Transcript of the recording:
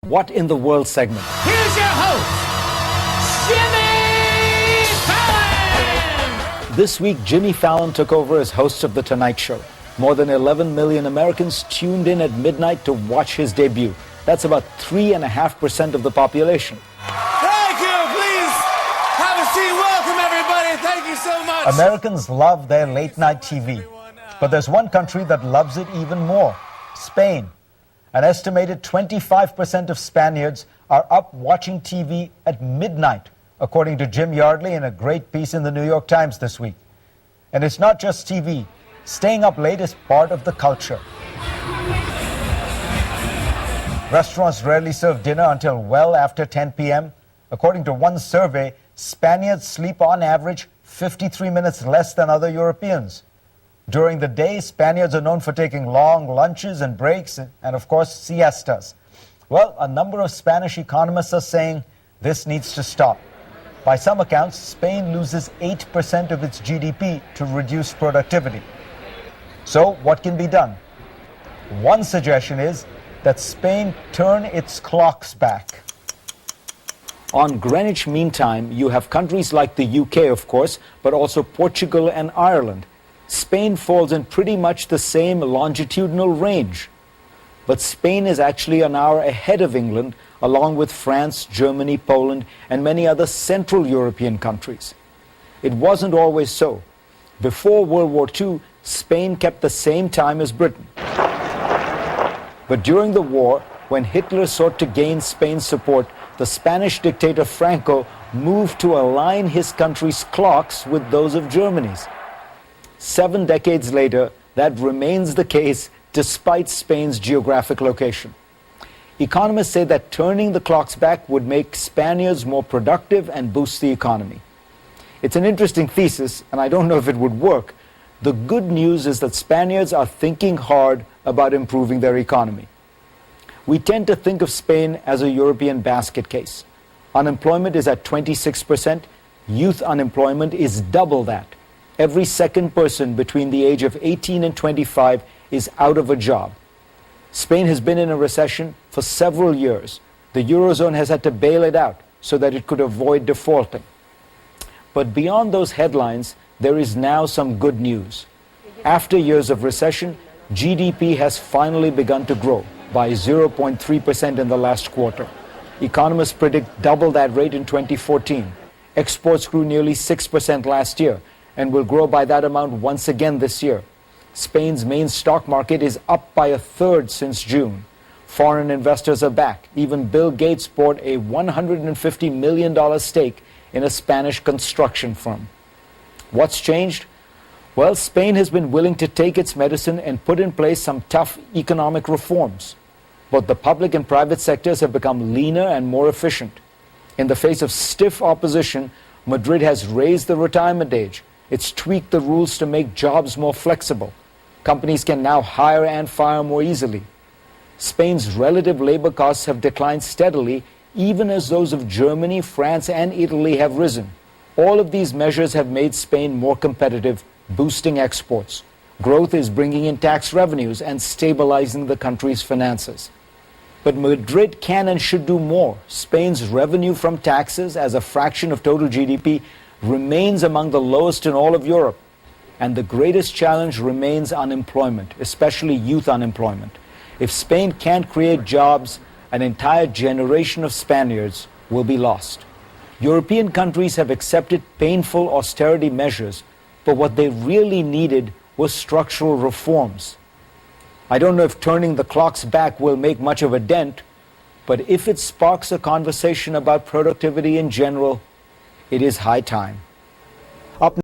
What in the World segment. Here's your host, Jimmy Fallon! This week, Jimmy Fallon took over as host of The Tonight Show. More than 11 million Americans tuned in at midnight to watch his debut. That's about 3.5% of the population. Thank you. Please have a seat. Welcome, everybody. Thank you so much. Americans love their late-night TV. But there's one country that loves it even more, Spain. An estimated 25% of Spaniards are up watching TV at midnight, according to Jim Yardley in a great piece in the New York Times this week. And it's not just TV. Staying up late is part of the culture. Restaurants rarely serve dinner until well after 10 p.m. According to one survey, Spaniards sleep on average 53 minutes less than other Europeans. During the day, Spaniards are known for taking long lunches and breaks and, of course, siestas. Well, a number of Spanish economists are saying this needs to stop. By some accounts, Spain loses 8% of its GDP to reduce productivity. So, what can be done? One suggestion is that Spain turn its clocks back. On Greenwich Mean Time, you have countries like the UK, of course, but also Portugal and Ireland. Spain falls in pretty much the same longitudinal range. But Spain is actually an hour ahead of England, along with France, Germany, Poland, and many other Central European countries. It wasn't always so. Before World War II, Spain kept the same time as Britain. But during the war, when Hitler sought to gain Spain's support, the Spanish dictator Franco moved to align his country's clocks with those of Germany's. 7 decades later, that remains the case despite Spain's geographic location. Economists say that turning the clocks back would make Spaniards more productive and boost the economy. It's an interesting thesis, and I don't know if it would work. The good news is that Spaniards are thinking hard about improving their economy. We tend to think of Spain as a European basket case. Unemployment is at 26%. Youth unemployment is double that. Every second person between the age of 18 and 25 is out of a job. Spain has been in a recession for several years. The Eurozone has had to bail it out so that it could avoid defaulting. But beyond those headlines, there is now some good news. After years of recession, GDP has finally begun to grow by 0.3% in the last quarter. Economists predict double that rate in 2014. Exports grew nearly 6% last year and will grow by that amount once again this year. Spain's main stock market is up by a third since June. Foreign investors are back. Even Bill Gates bought a $150 million stake in a Spanish construction firm. What's changed? Well, Spain has been willing to take its medicine and put in place some tough economic reforms. Both the public and private sectors have become leaner and more efficient. In the face of stiff opposition, Madrid has raised the retirement age. It's tweaked the rules to make jobs more flexible. Companies can now hire and fire more easily. Spain's relative labor costs have declined steadily, even as those of Germany, France, and Italy have risen. All of these measures have made Spain more competitive, boosting exports. Growth is bringing in tax revenues and stabilizing the country's finances. But Madrid can and should do more. Spain's revenue from taxes as a fraction of total GDP remains among the lowest in all of Europe. And the greatest challenge remains unemployment, especially youth unemployment. If Spain can't create jobs, an entire generation of Spaniards will be lost. European countries have accepted painful austerity measures, but what they really needed was structural reforms. I don't know if turning the clocks back will make much of a dent, but if it sparks a conversation about productivity in general, it is high time. Up